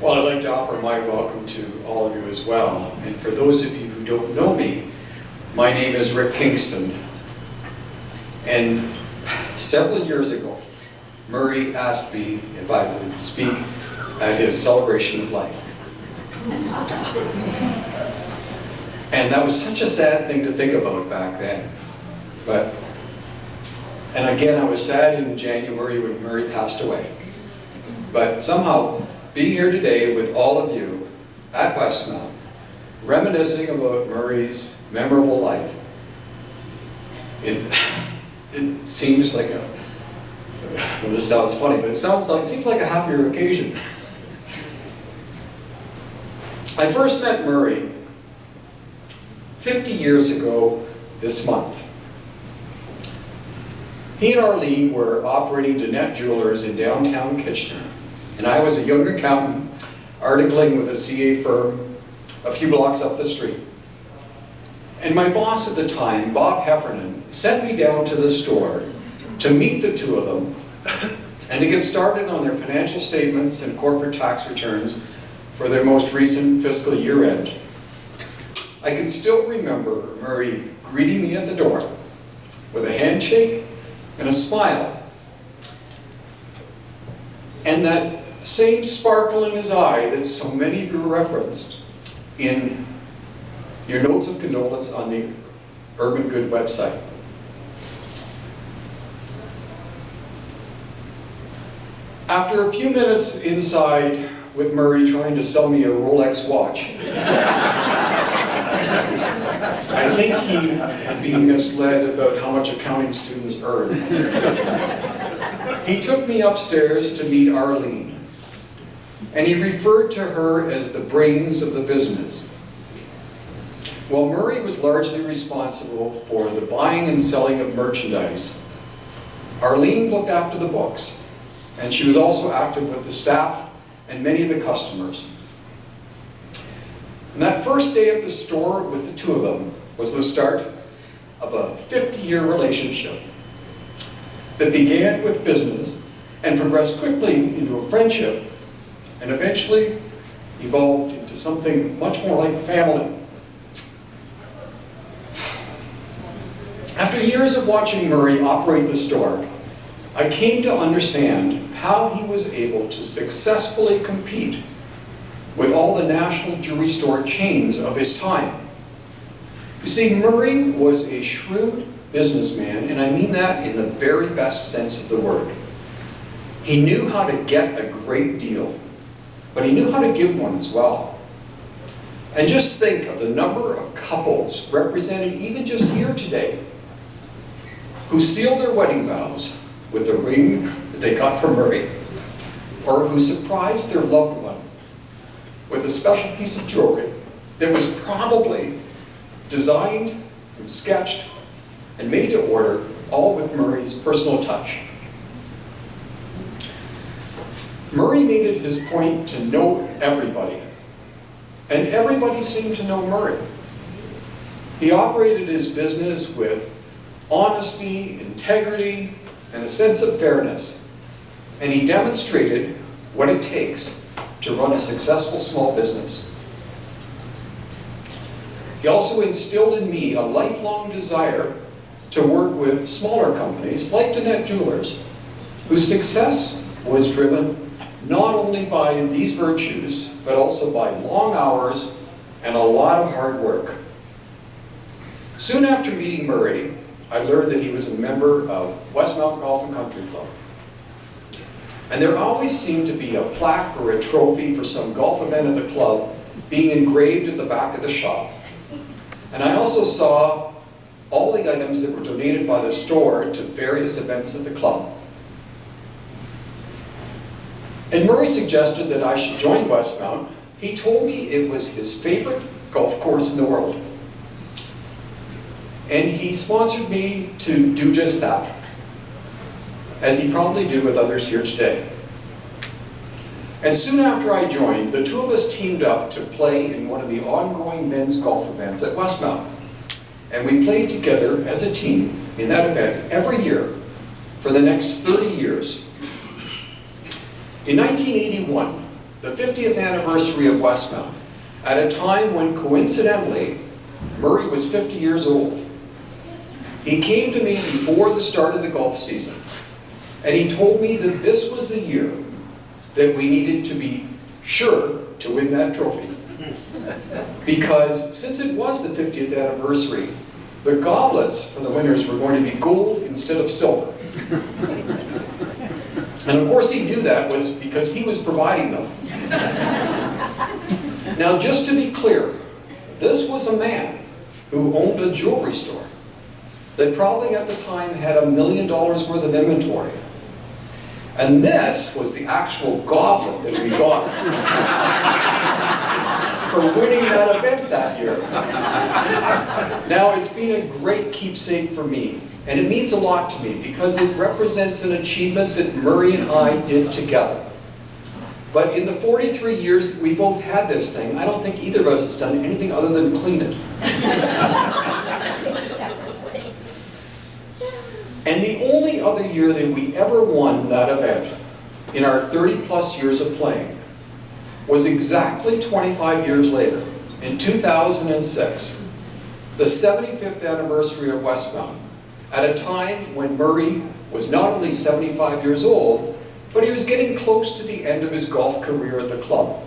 Well, I'd like to offer my welcome to all of you as well. And for those of you who don't know me, my name is Rick Kingston. And several years ago, Murray asked me if I would speak at his celebration of life. And that was such a sad thing to think about back then. And again, I was sad in January when Murray passed away. But somehow, being here today with all of you at Westmount, reminiscing about Murray's memorable life, it seems like well, this sounds funny, but it seems like a happier occasion. I first met Murray 50 years ago this month. He and Arlene were operating Dunnette Jewelers in downtown Kitchener, and I was a young accountant articling with a CA firm a few blocks up the street. And my boss at the time, Bob Heffernan, sent me down to the store to meet the two of them and to get started on their financial statements and corporate tax returns for their most recent fiscal year end. I can still remember Murray greeting me at the door with a handshake and a smile, and that same sparkle in his eye that so many of you referenced in your notes of condolence on the Urban Good website. After a few minutes inside with Murray trying to sell me a Rolex watch, I think he had been misled about how much accounting students earn. He took me upstairs to meet Arlene, and he referred to her as the brains of the business. While Murray was largely responsible for the buying and selling of merchandise, Arlene looked after the books, and she was also active with the staff and many of the customers. And that first day at the store with the two of them was the start of a 50-year relationship that began with business and progressed quickly into a friendship and eventually evolved into something much more like family. After years of watching Murray operate the store, I came to understand how he was able to successfully compete with all the national jewelry store chains of his time. You see, Murray was a shrewd businessman, and I mean that in the very best sense of the word. He knew how to get a great deal, but he knew how to give one as well. And just think of the number of couples represented even just here today who sealed their wedding vows with the ring that they got from Murray, or who surprised their loved one with a special piece of jewelry that was probably designed and sketched and made to order, all with Murray's personal touch. Murray made it his point to know everybody, and everybody seemed to know Murray. He operated his business with honesty, integrity, and a sense of fairness, and he demonstrated what it takes to run a successful small business. He also instilled in me a lifelong desire to work with smaller companies like Dunnette Jewelers, whose success was driven not only by these virtues, but also by long hours and a lot of hard work. Soon after meeting Murray, I learned that he was a member of Westmount Golf and Country Club. And there always seemed to be a plaque or a trophy for some golf event at the club being engraved at the back of the shop. And I also saw all the items that were donated by the store to various events at the club. And Murray suggested that I should join Westmount. He told me it was his favorite golf course in the world. And he sponsored me to do just that, as he probably did with others here today. And soon after I joined, the two of us teamed up to play in one of the ongoing men's golf events at Westmount. And we played together as a team in that event every year for the next 30 years. In 1981, the 50th anniversary of Westmount, at a time when, coincidentally, Murray was 50 years old. He came to me before the start of the golf season, and he told me that this was the year that we needed to be sure to win that trophy. Because since it was the 50th anniversary, the goblets for the winners were going to be gold instead of silver. And of course he knew that was because he was providing them. Now just to be clear, this was a man who owned a jewelry store that probably at the time had $1 million worth of inventory. And this was the actual goblet that we got for winning that event that year. Now, it's been a great keepsake for me, and it means a lot to me because it represents an achievement that Murray and I did together. But in the 43 years that we both had this thing, I don't think either of us has done anything other than clean it. And the only other year that we ever won that event in our 30-plus years of playing was exactly 25 years later, in 2006, the 75th anniversary of Westmount, at a time when Murray was not only 75 years old, but he was getting close to the end of his golf career at the club.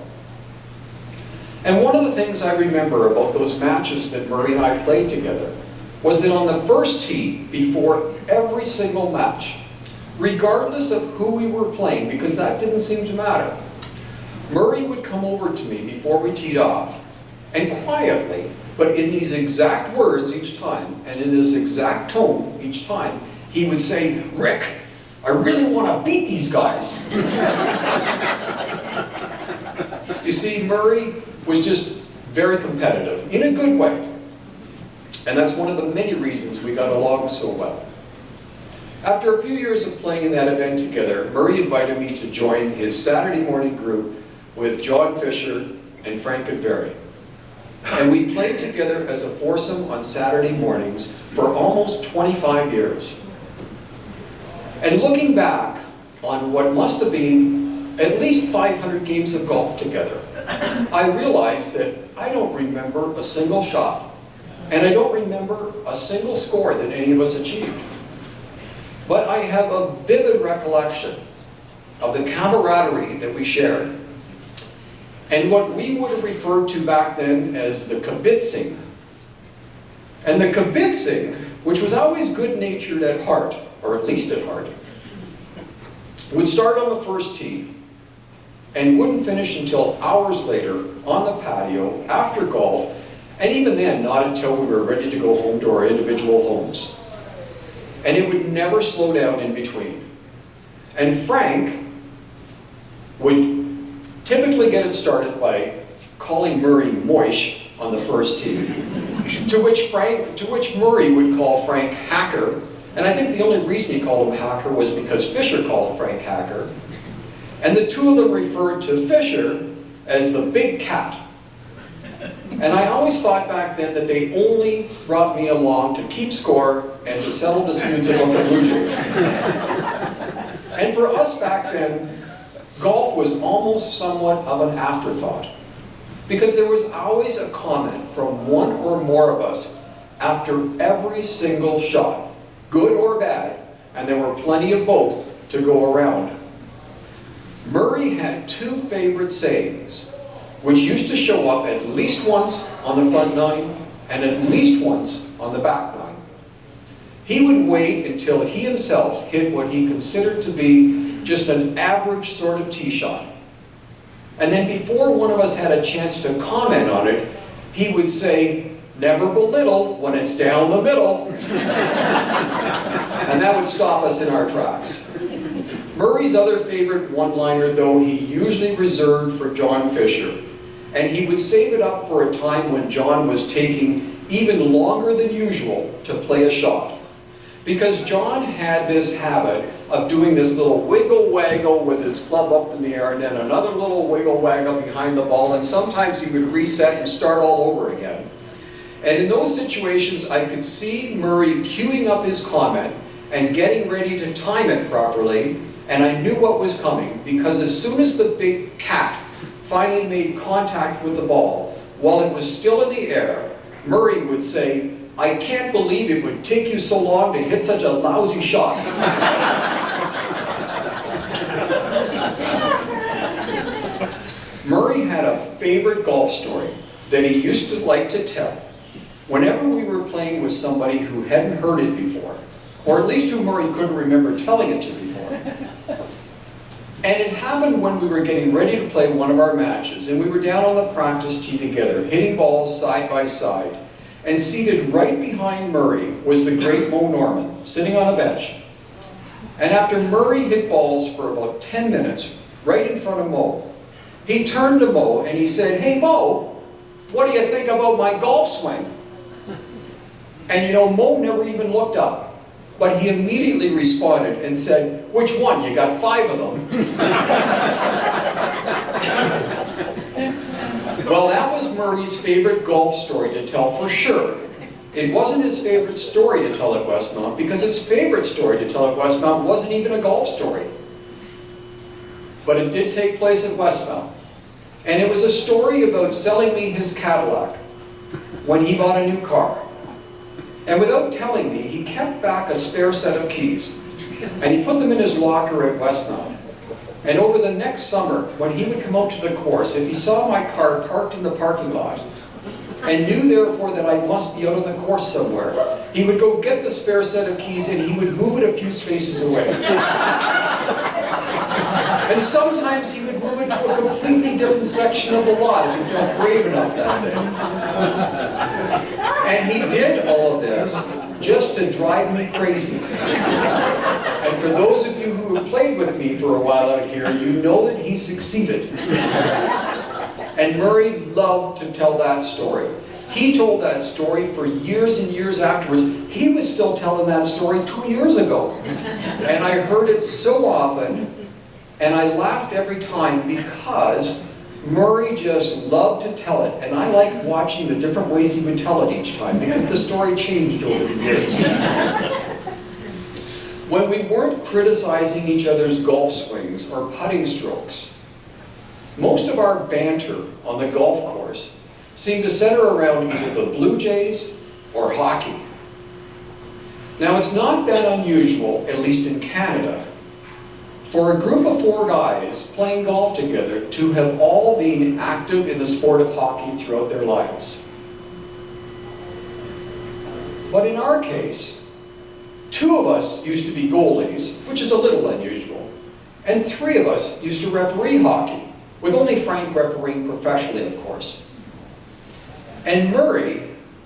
And one of the things I remember about those matches that Murray and I played together was that on the first tee, before every single match, regardless of who we were playing, because that didn't seem to matter, Murray would come over to me before we teed off, and quietly, but in these exact words each time, and in this exact tone each time, he would say, "Rick, I really want to beat these guys." You see, Murray was just very competitive, in a good way. And that's one of the many reasons we got along so well. After a few years of playing in that event together, Murray invited me to join his Saturday morning group with John Fisher and Frank Adveri. And we played together as a foursome on Saturday mornings for almost 25 years. And looking back on what must have been at least 500 games of golf together, I realized that I don't remember a single shot. And I don't remember a single score that any of us achieved. But I have a vivid recollection of the camaraderie that we shared, and what we would have referred to back then as the kibitzing. And the kibitzing, which was always good-natured at heart, or at least at heart, would start on the first tee and wouldn't finish until hours later on the patio after golf, and even then, not until we were ready to go home to our individual homes. And it would never slow down in between. And Frank would typically get it started by calling Murray Moish on the first tee, to which Murray would call Frank Hacker. And I think the only reason he called him Hacker was because Fisher called Frank Hacker. And the two of them referred to Fisher as the Big Cat. And I always thought back then that they only brought me along to keep score and to settle disputes about the Blue Jays. And for us back then, golf was almost somewhat of an afterthought, because there was always a comment from one or more of us after every single shot, good or bad, and there were plenty of both to go around. Murray had two favorite sayings, which used to show up at least once on the front nine and at least once on the back nine. He would wait until he himself hit what he considered to be just an average sort of tee shot. And then before one of us had a chance to comment on it, he would say, "Never belittle when it's down the middle." And that would stop us in our tracks. Murray's other favorite one-liner, though, he usually reserved for John Fisher. And he would save it up for a time when John was taking even longer than usual to play a shot. Because John had this habit of doing this little wiggle-waggle with his club up in the air, and then another little wiggle-waggle behind the ball, and sometimes he would reset and start all over again. And in those situations, I could see Murray queuing up his comment and getting ready to time it properly, and I knew what was coming, because as soon as the Big Cat finally made contact with the ball, while it was still in the air, Murray would say, "I can't believe it would take you so long to hit such a lousy shot." Murray had a favorite golf story that he used to like to tell whenever we were playing with somebody who hadn't heard it before, or at least who Murray couldn't remember telling it to before. And it happened when we were getting ready to play one of our matches, and we were down on the practice tee together, hitting balls side by side, and seated right behind Murray was the great Mo Norman, sitting on a bench. And after Murray hit balls for about 10 minutes, right in front of Mo, he turned to Mo and he said, "Hey Mo, what do you think about my golf swing?" And you know, Mo never even looked up, but he immediately responded and said, "Which one? You got 5 of them." Well, that was Murray's favorite golf story to tell for sure. It wasn't his favorite story to tell at Westmount, because his favorite story to tell at Westmount wasn't even a golf story. But it did take place at Westmount. And it was a story about selling me his Cadillac when he bought a new car. And without telling me, he kept back a spare set of keys. And he put them in his locker at Westmount. And over the next summer, when he would come out to the course, if he saw my car parked in the parking lot, and knew therefore that I must be out on the course somewhere, he would go get the spare set of keys and he would move it a few spaces away. And sometimes he would move it to a completely different section of the lot if he felt brave enough that day. And he did all of this just to drive me crazy. And for those of you who have played with me for a while out here, you know that he succeeded. And Murray loved to tell that story. He told that story for years and years afterwards. He was still telling that story 2 years ago. And I heard it so often, and I laughed every time because Murray just loved to tell it. And I liked watching the different ways he would tell it each time, because the story changed over the years. When we weren't criticizing each other's golf swings or putting strokes, most of our banter on the golf course seemed to center around either the Blue Jays or hockey. Now, it's not that unusual, at least in Canada, for a group of 4 guys playing golf together to have all been active in the sport of hockey throughout their lives. But in our case, 2 of us used to be goalies, which is a little unusual, and 3 of us used to referee hockey, with only Frank refereeing professionally, of course. And Murray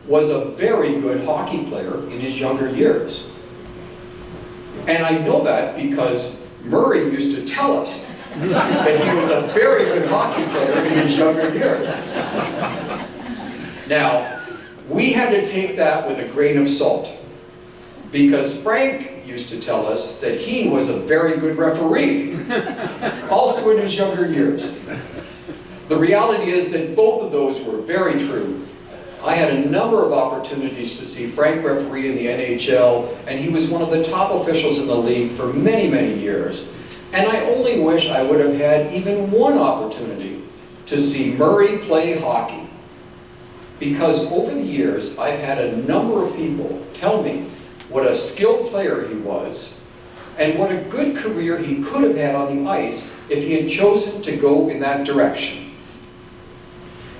was a very good hockey player in his younger years. And I know that because Murray used to tell us that he was a very good hockey player in his younger years. Now, we had to take that with a grain of salt, because Frank used to tell us that he was a very good referee, also in his younger years. The reality is that both of those were very true. I had a number of opportunities to see Frank referee in the NHL, and he was one of the top officials in the league for many, many years. And I only wish I would have had even one opportunity to see Murray play hockey. Because over the years, I've had a number of people tell me what a skilled player he was, and what a good career he could have had on the ice if he had chosen to go in that direction.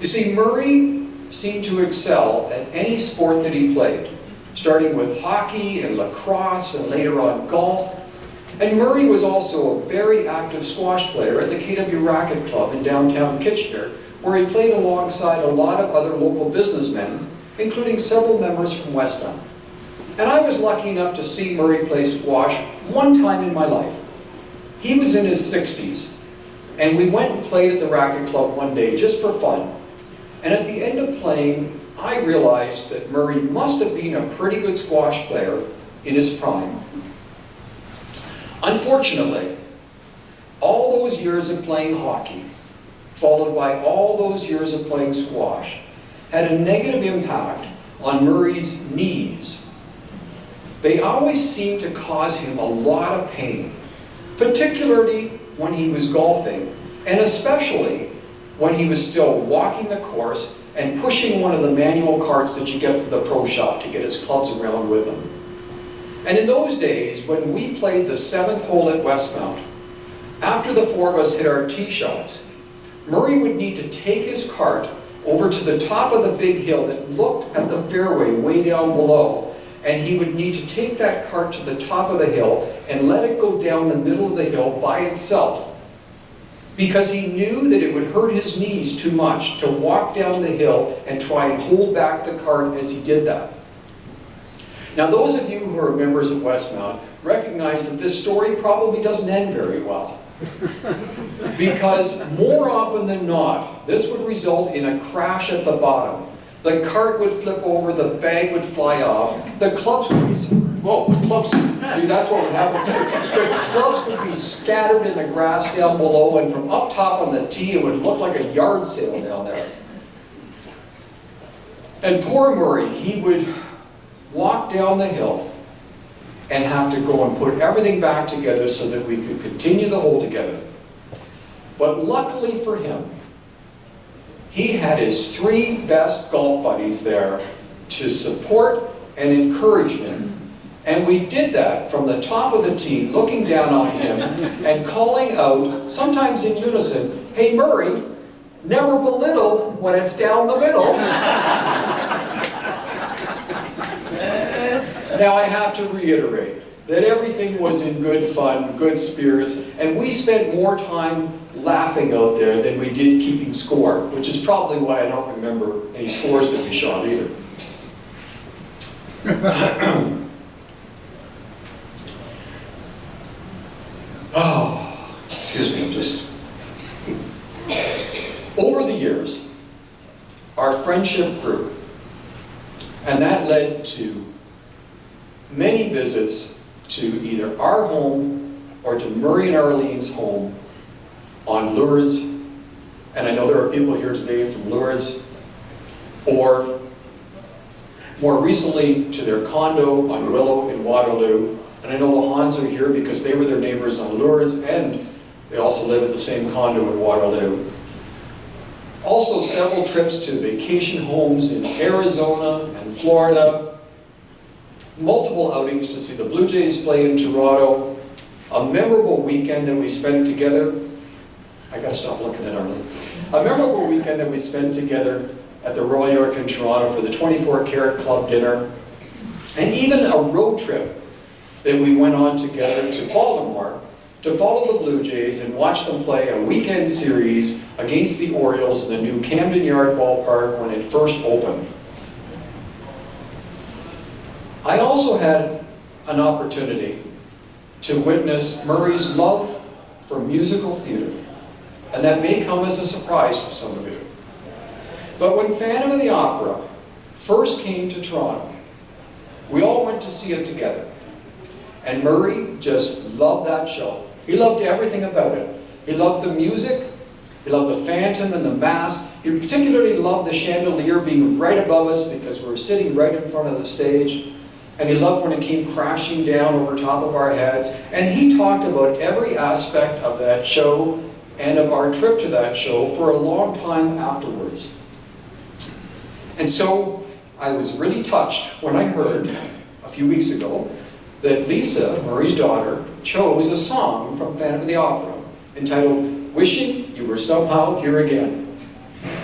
You see, Murray seemed to excel at any sport that he played, starting with hockey and lacrosse and later on golf. And Murray was also a very active squash player at the KW Racket Club in downtown Kitchener, where he played alongside a lot of other local businessmen, including several members from Westmount. And I was lucky enough to see Murray play squash one time in my life. He was in his 60s, and we went and played at the Racket Club one day just for fun. And at the end of playing, I realized that Murray must have been a pretty good squash player in his prime. Unfortunately, all those years of playing hockey, followed by all those years of playing squash, had a negative impact on Murray's knees. They always seemed to cause him a lot of pain, particularly when he was golfing, and especially when he was still walking the course and pushing one of the manual carts that you get from the pro shop to get his clubs around with him. And in those days, when we played the 7th hole at Westmount, after the 4 of us hit our tee shots, Murray would need to take his cart over to the top of the big hill that looked at the fairway way down below, and he would need to take that cart to the top of the hill and let it go down the middle of the hill by itself, because he knew that it would hurt his knees too much to walk down the hill and try and hold back the cart as he did that. Now, those of you who are members of Westmount recognize that this story probably doesn't end very well. Because more often than not, this would result in a crash at the bottom. The cart would flip over, the bag would fly off, the clubs would be, see, that's what would happen too. The clubs would be scattered in the grass down below, and from up top on the tee, it would look like a yard sale down there. And poor Murray, he would walk down the hill and have to go and put everything back together so that we could continue the hole together. But luckily for him, he had his 3 best golf buddies there to support and encourage him. And we did that from the top of the tee, looking down on him and calling out, sometimes in unison, "Hey Murray, never belittle when it's down the middle." Now I have to reiterate that everything was in good fun, good spirits, and we spent more time laughing out there than we did keeping score, which is probably why I don't remember any scores that we shot either. Oh, excuse me, Over the years, our friendship grew, and that led to many visits to either our home or to Murray and Arlene's home on Lourdes, and I know there are people here today from Lourdes, or more recently to their condo on Willow in Waterloo. And I know the Hans are here because they were their neighbors on Lourdes, and they also live at the same condo in Waterloo. Also several trips to vacation homes in Arizona and Florida, multiple outings to see the Blue Jays play in Toronto, a memorable weekend that we spent together. I gotta stop looking at Arlene. A memorable weekend that we spent together at the Royal York in Toronto for the 24 Karat Club dinner, and even a road trip that we went on together to Baltimore to follow the Blue Jays and watch them play a weekend series against the Orioles in the new Camden Yard ballpark when it first opened. I also had an opportunity to witness Murray's love for musical theater, and that may come as a surprise to some of you. But when Phantom of the Opera first came to Toronto, we all went to see it together. And Murray just loved that show. He loved everything about it. He loved the music, he loved the Phantom and the mask. He particularly loved the chandelier being right above us because we were sitting right in front of the stage. And he loved when it came crashing down over top of our heads. And he talked about every aspect of that show and of our trip to that show for a long time afterwards. And so I was really touched when I heard a few weeks ago that Lisa, Murray's daughter, chose a song from Phantom of the Opera entitled "Wishing You Were Somehow Here Again"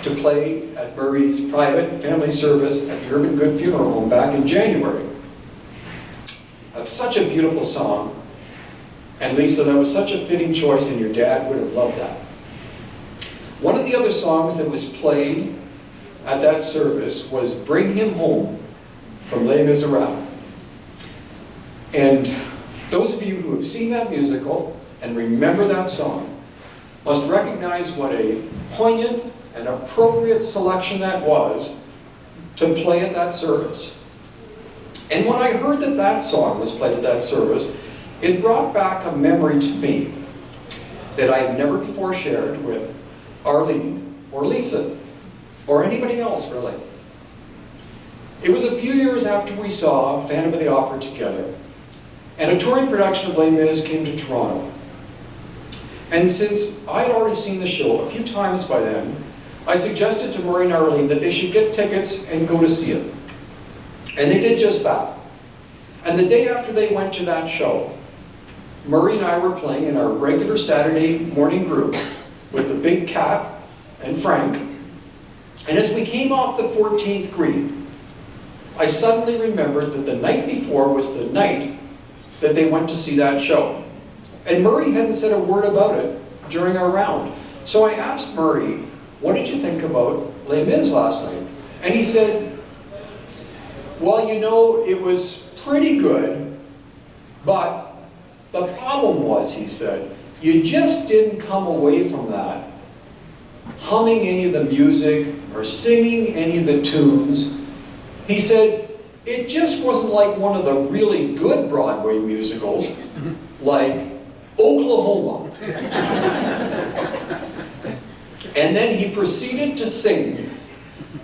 to play at Murray's private family service at the Urban Good Funeral Home back in January. That's such a beautiful song. And Lisa, that was such a fitting choice, and your dad would have loved that. One of the other songs that was played at that service was "Bring Him Home" from Les Miserables. And those of you who have seen that musical and remember that song must recognize what a poignant and appropriate selection that was to play at that service. And when I heard that that song was played at that service, it brought back a memory to me that I had never before shared with Arlene or Lisa or anybody else, really. It was a few years after we saw Phantom of the Opera together, and a touring production of Les Mis came to Toronto. And since I'd already seen the show a few times by then, I suggested to Murray and Arlene that they should get tickets and go to see it. And they did just that. And the day after they went to that show, Murray and I were playing in our regular Saturday morning group with the Big Cat and Frank. And as we came off the 14th green, I suddenly remembered that the night before was the night that they went to see that show. And Murray hadn't said a word about it during our round. So I asked Murray, what did you think about Les Mis last night? And he said, well, you know, it was pretty good, but the problem was, he said, you just didn't come away from that humming any of the music or singing any of the tunes. He said, it just wasn't like one of the really good Broadway musicals, like Oklahoma. And then he proceeded to sing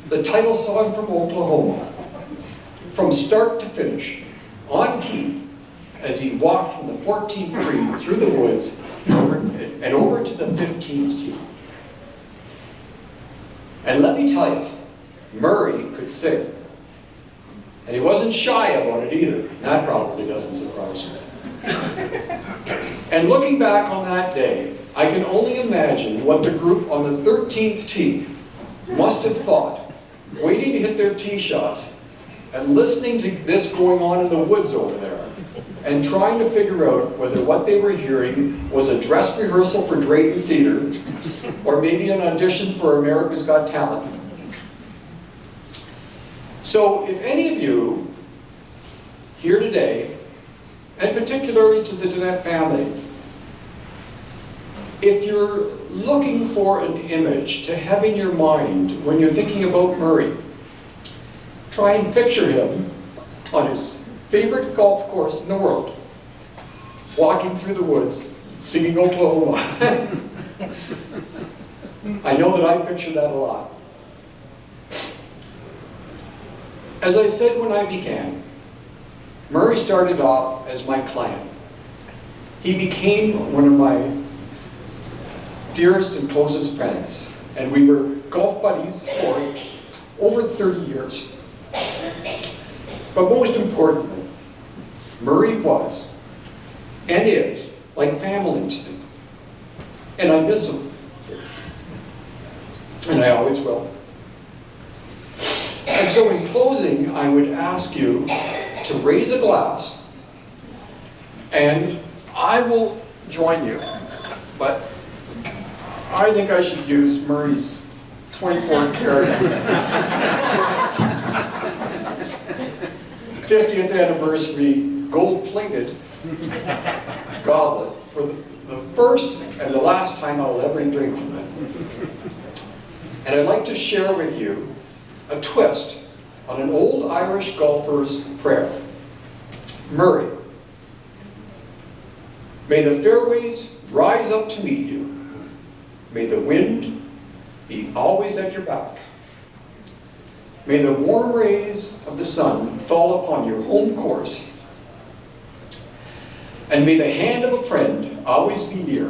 the title song from Oklahoma, from start to finish, on key, as he walked from the 14th green through the woods and over to the 15th tee. And let me tell you, Murray could sing. And he wasn't shy about it either. That probably doesn't surprise you. And looking back on that day, I can only imagine what the group on the 13th tee must have thought, waiting to hit their tee shots and listening to this going on in the woods over there, and trying to figure out whether what they were hearing was a dress rehearsal for Drayton Theatre or maybe an audition for America's Got Talent. So if any of you here today, and particularly to the Dunnette family, if you're looking for an image to have in your mind when you're thinking about Murray, try and picture him on his favorite golf course in the world, walking through the woods, singing Oklahoma. I know that I picture that a lot. As I said when I began, Murray started off as my client. He became one of my dearest and closest friends, and we were golf buddies for over 30 years. But most importantly, Murray was, and is, like family to me. And I miss him. And I always will. And so in closing, I would ask you to raise a glass, and I will join you. But I think I should use Murray's 24-karat 50th anniversary gold-plated goblet for the first and the last time I'll ever drink from it. And I'd like to share with you a twist on an old Irish golfer's prayer. Murray, may the fairways rise up to meet you. May the wind be always at your back. May the warm rays of the sun fall upon your home course. And may the hand of a friend always be near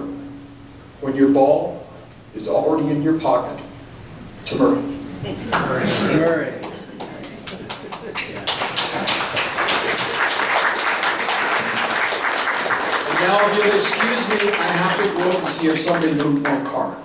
when your ball is already in your pocket. To Murray. Murray. And now, if you'll excuse me, I have to go out and see if somebody moved my car.